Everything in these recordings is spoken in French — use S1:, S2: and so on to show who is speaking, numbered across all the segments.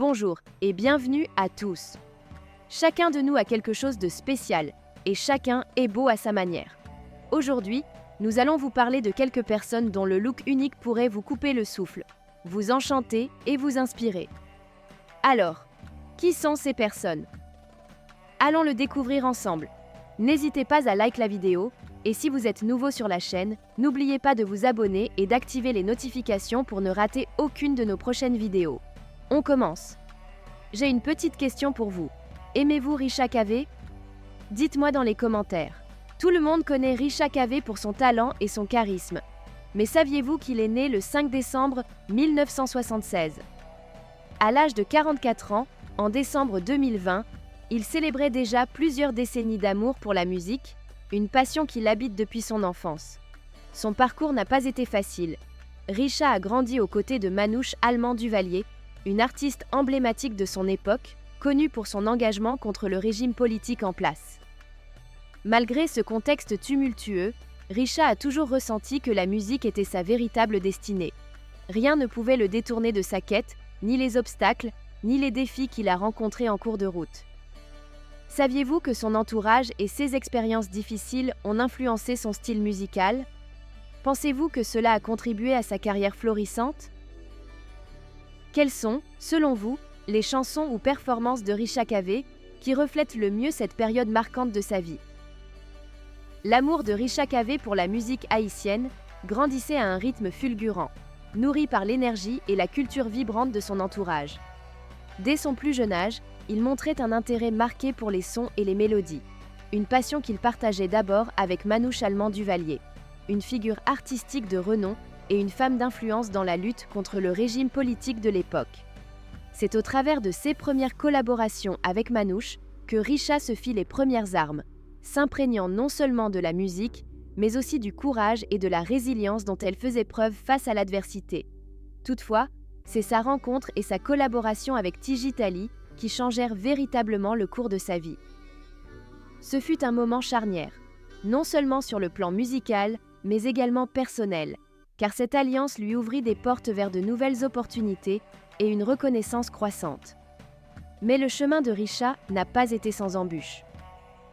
S1: Bonjour et bienvenue à tous. Chacun de nous a quelque chose de spécial et chacun est beau à sa manière. Aujourd'hui, nous allons vous parler de quelques personnes dont le look unique pourrait vous couper le souffle, vous enchanter et vous inspirer. Alors, qui sont ces personnes? Allons le découvrir ensemble. N'hésitez pas à liker la vidéo et si vous êtes nouveau sur la chaîne, n'oubliez pas de vous abonner et d'activer les notifications pour ne rater aucune de nos prochaines vidéos. On commence. J'ai une petite question pour vous. Aimez-vous Richa Caveh? Dites-moi dans les commentaires. Tout le monde connaît Richa Caveh pour son talent et son charisme. Mais saviez-vous qu'il est né le 5 décembre 1976? À l'âge de 44 ans, en décembre 2020, il célébrait déjà plusieurs décennies d'amour pour la musique, une passion qui l'habite depuis son enfance. Son parcours n'a pas été facile. Richa a grandi aux côtés de Manouche Allemand-Duvalier, une artiste emblématique de son époque, connue pour son engagement contre le régime politique en place. Malgré ce contexte tumultueux, Richa a toujours ressenti que la musique était sa véritable destinée. Rien ne pouvait le détourner de sa quête, ni les obstacles, ni les défis qu'il a rencontrés en cours de route. Saviez-vous que son entourage et ses expériences difficiles ont influencé son style musical? Pensez-vous que cela a contribué à sa carrière florissante? Quelles sont, selon vous, les chansons ou performances de Richa Caveh qui reflètent le mieux cette période marquante de sa vie? L'amour de Richa Caveh pour la musique haïtienne grandissait à un rythme fulgurant, nourri par l'énergie et la culture vibrante de son entourage. Dès son plus jeune âge, il montrait un intérêt marqué pour les sons et les mélodies, une passion qu'il partageait d'abord avec Manouche Allemand-Duvalier, une figure artistique de renom et une femme d'influence dans la lutte contre le régime politique de l'époque. C'est au travers de ses premières collaborations avec Manouche que Richa se fit les premières armes, s'imprégnant non seulement de la musique, mais aussi du courage et de la résilience dont elle faisait preuve face à l'adversité. Toutefois, c'est sa rencontre et sa collaboration avec Tigitali qui changèrent véritablement le cours de sa vie. Ce fut un moment charnière, non seulement sur le plan musical, mais également personnel, car cette alliance lui ouvrit des portes vers de nouvelles opportunités et une reconnaissance croissante. Mais le chemin de Richa n'a pas été sans embûches.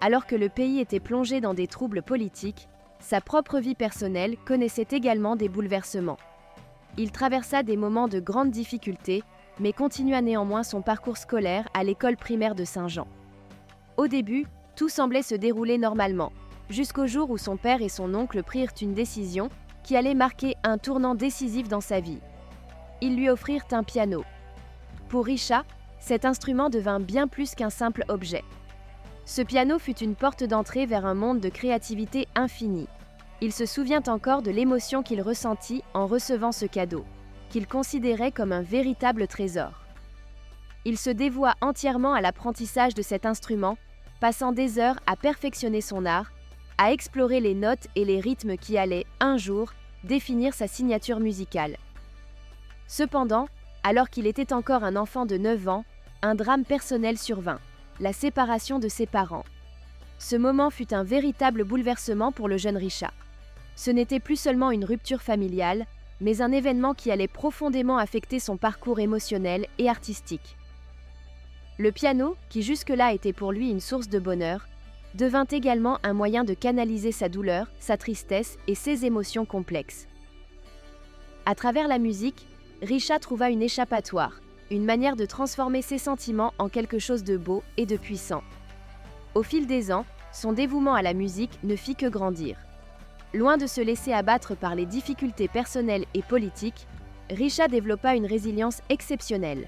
S1: Alors que le pays était plongé dans des troubles politiques, sa propre vie personnelle connaissait également des bouleversements. Il traversa des moments de grande difficulté, mais continua néanmoins son parcours scolaire à l'école primaire de Saint-Jean. Au début, tout semblait se dérouler normalement, jusqu'au jour où son père et son oncle prirent une décision qui allait marquer un tournant décisif dans sa vie. Ils lui offrirent un piano. Pour Richa, cet instrument devint bien plus qu'un simple objet. Ce piano fut une porte d'entrée vers un monde de créativité infinie. Il se souvient encore de l'émotion qu'il ressentit en recevant ce cadeau, qu'il considérait comme un véritable trésor. Il se dévoua entièrement à l'apprentissage de cet instrument, passant des heures à perfectionner son art, à explorer les notes et les rythmes qui allaient, un jour, définir sa signature musicale. Cependant, alors qu'il était encore un enfant de 9 ans, un drame personnel survint, la séparation de ses parents. Ce moment fut un véritable bouleversement pour le jeune Richa. Ce n'était plus seulement une rupture familiale, mais un événement qui allait profondément affecter son parcours émotionnel et artistique. Le piano, qui jusque-là était pour lui une source de bonheur, devint également un moyen de canaliser sa douleur, sa tristesse et ses émotions complexes. À travers la musique, Richa trouva une échappatoire, une manière de transformer ses sentiments en quelque chose de beau et de puissant. Au fil des ans, son dévouement à la musique ne fit que grandir. Loin de se laisser abattre par les difficultés personnelles et politiques, Richa développa une résilience exceptionnelle.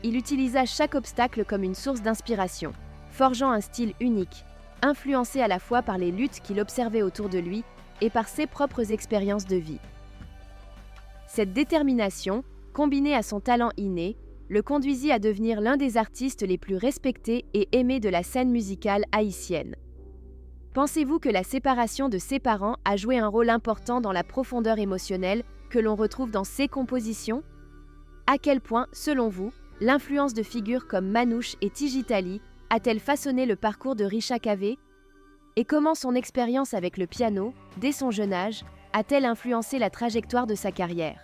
S1: Il utilisa chaque obstacle comme une source d'inspiration, forgeant un style unique, influencé à la fois par les luttes qu'il observait autour de lui et par ses propres expériences de vie. Cette détermination, combinée à son talent inné, le conduisit à devenir l'un des artistes les plus respectés et aimés de la scène musicale haïtienne. Pensez-vous que la séparation de ses parents a joué un rôle important dans la profondeur émotionnelle que l'on retrouve dans ses compositions? À quel point, selon vous, l'influence de figures comme Manouche et Tigitali a-t-elle façonné le parcours de Richa Caveh? Et comment son expérience avec le piano, dès son jeune âge, a-t-elle influencé la trajectoire de sa carrière?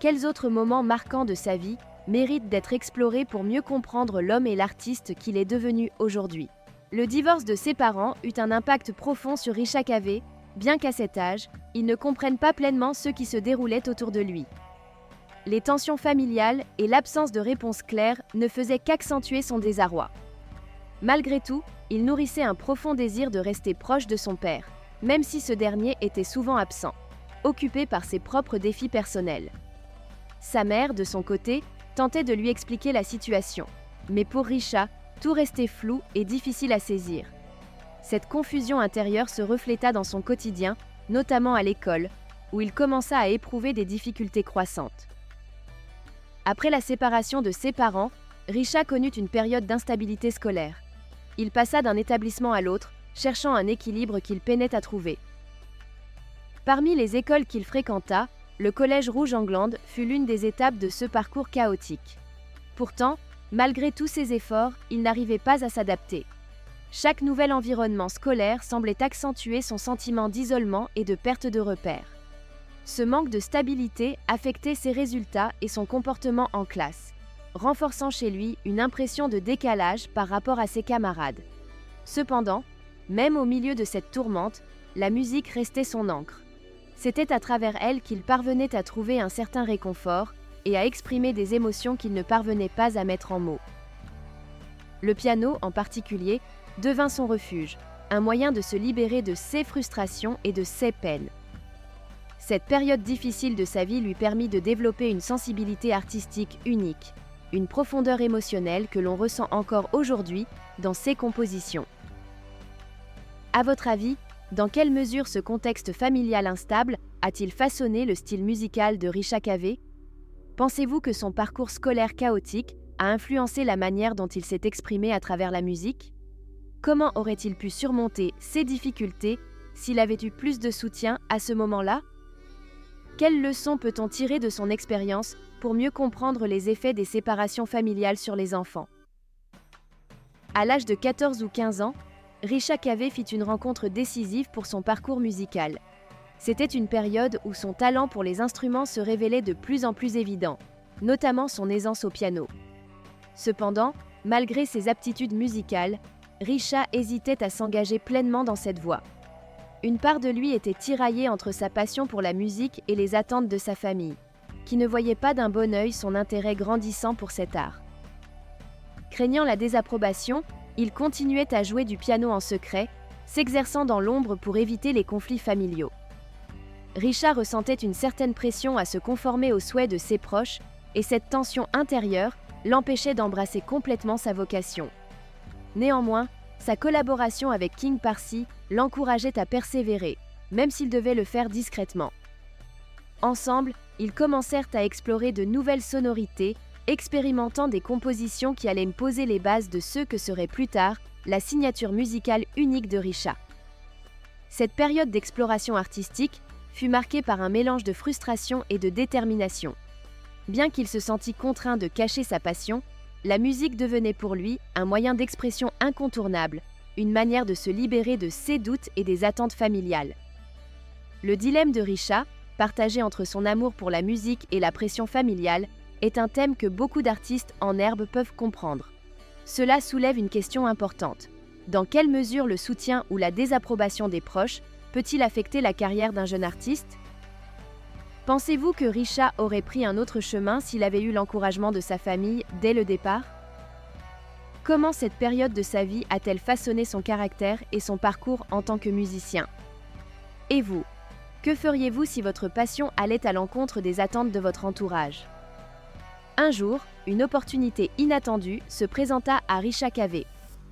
S1: Quels autres moments marquants de sa vie mérite d'être explorée pour mieux comprendre l'homme et l'artiste qu'il est devenu aujourd'hui. Le divorce de ses parents eut un impact profond sur Risha Cave, bien qu'à cet âge, il ne comprenne pas pleinement ce qui se déroulait autour de lui. Les tensions familiales et l'absence de réponse claire ne faisaient qu'accentuer son désarroi. Malgré tout, il nourrissait un profond désir de rester proche de son père, même si ce dernier était souvent absent, occupé par ses propres défis personnels. Sa mère, de son côté, tentait de lui expliquer la situation, mais pour Risha, tout restait flou et difficile à saisir. Cette confusion intérieure se refléta dans son quotidien, notamment à l'école, où il commença à éprouver des difficultés croissantes. Après la séparation de ses parents, Risha connut une période d'instabilité scolaire. Il passa d'un établissement à l'autre, cherchant un équilibre qu'il peinait à trouver. Parmi les écoles qu'il fréquenta, le collège Rouge-en-Glande fut l'une des étapes de ce parcours chaotique. Pourtant, malgré tous ses efforts, il n'arrivait pas à s'adapter. Chaque nouvel environnement scolaire semblait accentuer son sentiment d'isolement et de perte de repères. Ce manque de stabilité affectait ses résultats et son comportement en classe, renforçant chez lui une impression de décalage par rapport à ses camarades. Cependant, même au milieu de cette tourmente, la musique restait son encre. C'était à travers elle qu'il parvenait à trouver un certain réconfort et à exprimer des émotions qu'il ne parvenait pas à mettre en mots. Le piano, en particulier, devint son refuge, un moyen de se libérer de ses frustrations et de ses peines. Cette période difficile de sa vie lui permit de développer une sensibilité artistique unique, une profondeur émotionnelle que l'on ressent encore aujourd'hui dans ses compositions. À votre avis, dans quelle mesure ce contexte familial instable a-t-il façonné le style musical de Risha Cave ? Pensez-vous que son parcours scolaire chaotique a influencé la manière dont il s'est exprimé à travers la musique ? Comment aurait-il pu surmonter ces difficultés s'il avait eu plus de soutien à ce moment-là ? Quelles leçons peut-on tirer de son expérience pour mieux comprendre les effets des séparations familiales sur les enfants ? À l'âge de 14 ou 15 ans, Risha Cave fit une rencontre décisive pour son parcours musical. C'était une période où son talent pour les instruments se révélait de plus en plus évident, notamment son aisance au piano. Cependant, malgré ses aptitudes musicales, Risha hésitait à s'engager pleinement dans cette voie. Une part de lui était tiraillée entre sa passion pour la musique et les attentes de sa famille, qui ne voyait pas d'un bon œil son intérêt grandissant pour cet art. Craignant la désapprobation, il continuait à jouer du piano en secret, s'exerçant dans l'ombre pour éviter les conflits familiaux. Risha ressentait une certaine pression à se conformer aux souhaits de ses proches, et cette tension intérieure l'empêchait d'embrasser complètement sa vocation. Néanmoins, sa collaboration avec King Parsi l'encourageait à persévérer, même s'il devait le faire discrètement. Ensemble, ils commencèrent à explorer de nouvelles sonorités, expérimentant des compositions qui allaient poser les bases de ce que serait plus tard la signature musicale unique de Risha. Cette période d'exploration artistique fut marquée par un mélange de frustration et de détermination. Bien qu'il se sentît contraint de cacher sa passion, la musique devenait pour lui un moyen d'expression incontournable, une manière de se libérer de ses doutes et des attentes familiales. Le dilemme de Risha, partagé entre son amour pour la musique et la pression familiale, est un thème que beaucoup d'artistes en herbe peuvent comprendre. Cela soulève une question importante. Dans quelle mesure le soutien ou la désapprobation des proches peut-il affecter la carrière d'un jeune artiste ? Pensez-vous que Risha aurait pris un autre chemin s'il avait eu l'encouragement de sa famille dès le départ ? Comment cette période de sa vie a-t-elle façonné son caractère et son parcours en tant que musicien ? Et vous, que feriez-vous si votre passion allait à l'encontre des attentes de votre entourage ? Un jour, une opportunité inattendue se présenta à Risha Cave,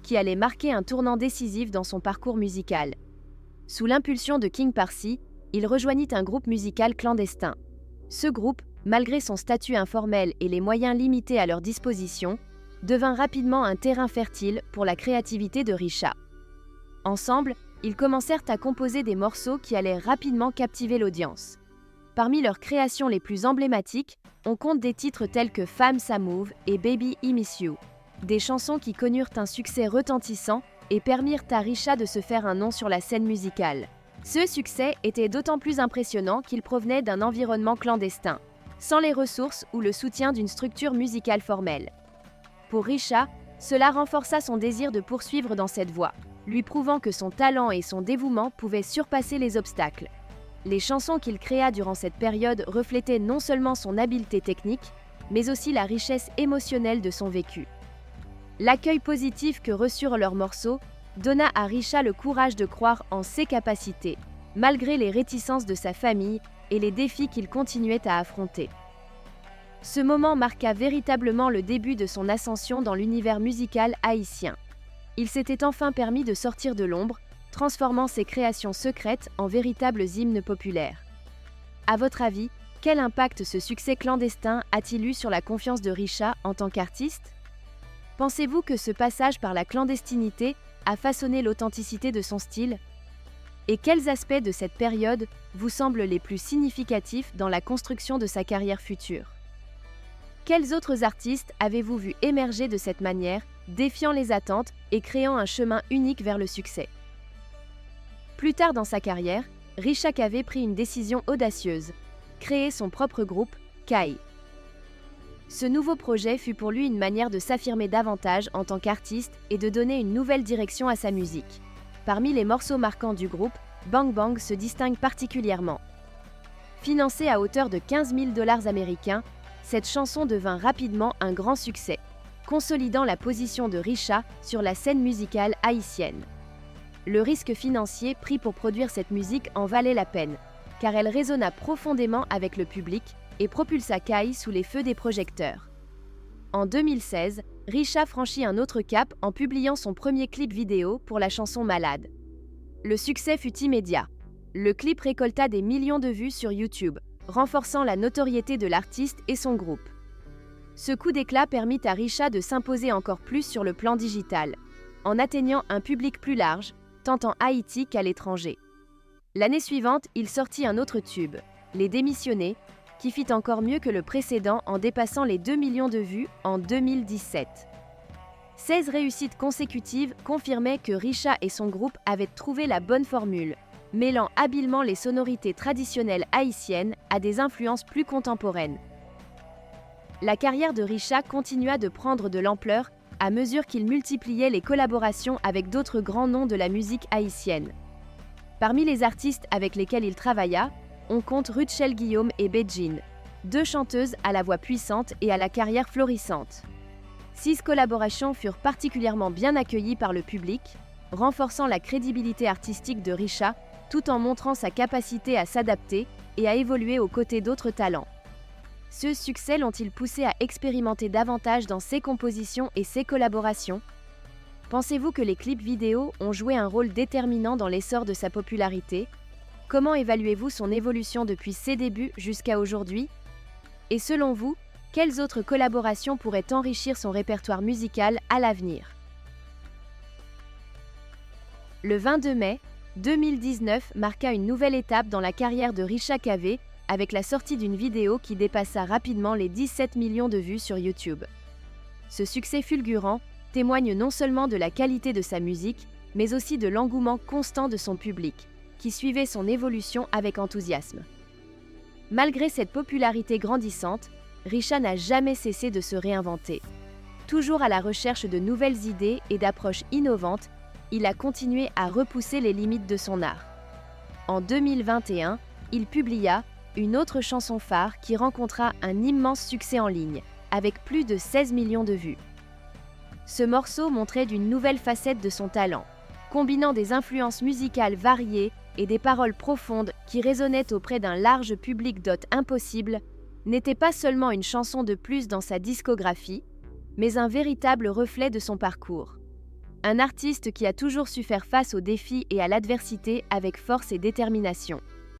S1: qui allait marquer un tournant décisif dans son parcours musical. Sous l'impulsion de King Parsi, il rejoignit un groupe musical clandestin. Ce groupe, malgré son statut informel et les moyens limités à leur disposition, devint rapidement un terrain fertile pour la créativité de Risha. Ensemble, ils commencèrent à composer des morceaux qui allaient rapidement captiver l'audience. Parmi leurs créations les plus emblématiques, on compte des titres tels que Femme Ça Move et Baby I Miss You, des chansons qui connurent un succès retentissant et permirent à Risha de se faire un nom sur la scène musicale. Ce succès était d'autant plus impressionnant qu'il provenait d'un environnement clandestin. sans les ressources ou le soutien d'une structure musicale formelle. Pour Risha, cela renforça son désir de poursuivre dans cette voie, lui prouvant que son talent et son dévouement pouvaient surpasser les obstacles. Les chansons qu'il créa durant cette période reflétaient non seulement son habileté technique, mais aussi la richesse émotionnelle de son vécu. L'accueil positif que reçurent leurs morceaux donna à Risha le courage de croire en ses capacités, malgré les réticences de sa famille et les défis qu'il continuait à affronter. Ce moment marqua véritablement le début de son ascension dans l'univers musical haïtien. Il s'était enfin permis de sortir de l'ombre, transformant ses créations secrètes en véritables hymnes populaires. À votre avis, quel impact ce succès clandestin a-t-il eu sur la confiance de Risha en tant qu'artiste ? Pensez-vous que ce passage par la clandestinité a façonné l'authenticité de son style ? Et quels aspects de cette période vous semblent les plus significatifs dans la construction de sa carrière future ? Quels autres artistes avez-vous vu émerger de cette manière, défiant les attentes et créant un chemin unique vers le succès ? Plus tard dans sa carrière, Risha Kave prit une décision audacieuse, créer son propre groupe, Kai. Ce nouveau projet fut pour lui une manière de s'affirmer davantage en tant qu'artiste et de donner une nouvelle direction à sa musique. Parmi les morceaux marquants du groupe, Bang Bang se distingue particulièrement. Financée à hauteur de 15 000 $ américains, cette chanson devint rapidement un grand succès, consolidant la position de Risha sur la scène musicale haïtienne. Le risque financier pris pour produire cette musique en valait la peine, car elle résonna profondément avec le public et propulsa Kai sous les feux des projecteurs. En 2016, Risha franchit un autre cap en publiant son premier clip vidéo pour la chanson Malade. Le succès fut immédiat. Le clip récolta des millions de vues sur YouTube, renforçant la notoriété de l'artiste et son groupe. Ce coup d'éclat permit à Risha de s'imposer encore plus sur le plan digital, en atteignant un public plus large, tant en Haïti qu'à l'étranger. L'année suivante, il sortit un autre tube, Les Démissionnés, qui fit encore mieux que le précédent en dépassant les 2 millions de vues en 2017. 16 réussites consécutives confirmaient que Risha et son groupe avaient trouvé la bonne formule, mêlant habilement les sonorités traditionnelles haïtiennes à des influences plus contemporaines. La carrière de Risha continua de prendre de l'ampleur à mesure qu'il multipliait les collaborations avec d'autres grands noms de la musique haïtienne. Parmi les artistes avec lesquels il travailla, on compte Rutschel Guillaume et Bejin, deux chanteuses à la voix puissante et à la carrière florissante. 6 collaborations furent particulièrement bien accueillies par le public, renforçant la crédibilité artistique de Risha tout en montrant sa capacité à s'adapter et à évoluer aux côtés d'autres talents. Ce succès l'ont-ils poussé à expérimenter davantage dans ses compositions et ses collaborations ? Pensez-vous que les clips vidéo ont joué un rôle déterminant dans l'essor de sa popularité ? Comment évaluez-vous son évolution depuis ses débuts jusqu'à aujourd'hui ? Et selon vous, quelles autres collaborations pourraient enrichir son répertoire musical à l'avenir ? Le 22 mai 2019 marqua une nouvelle étape dans la carrière de Risha Kave avec la sortie d'une vidéo qui dépassa rapidement les 17 millions de vues sur YouTube. Ce succès fulgurant témoigne non seulement de la qualité de sa musique, mais aussi de l'engouement constant de son public, qui suivait son évolution avec enthousiasme. Malgré cette popularité grandissante, Risha n'a jamais cessé de se réinventer. Toujours à la recherche de nouvelles idées et d'approches innovantes, il a continué à repousser les limites de son art. En 2021, il publia une autre chanson phare qui rencontra un immense succès en ligne, avec plus de 16 millions de vues. Ce morceau montrait d'une nouvelle facette de son talent, combinant des influences musicales variées et des paroles profondes qui résonnaient auprès d'un large public. Impossible n'était pas seulement une chanson de plus dans sa discographie, mais un véritable reflet de son parcours. Un artiste qui a toujours su faire face aux défis et à l'adversité avec force et détermination.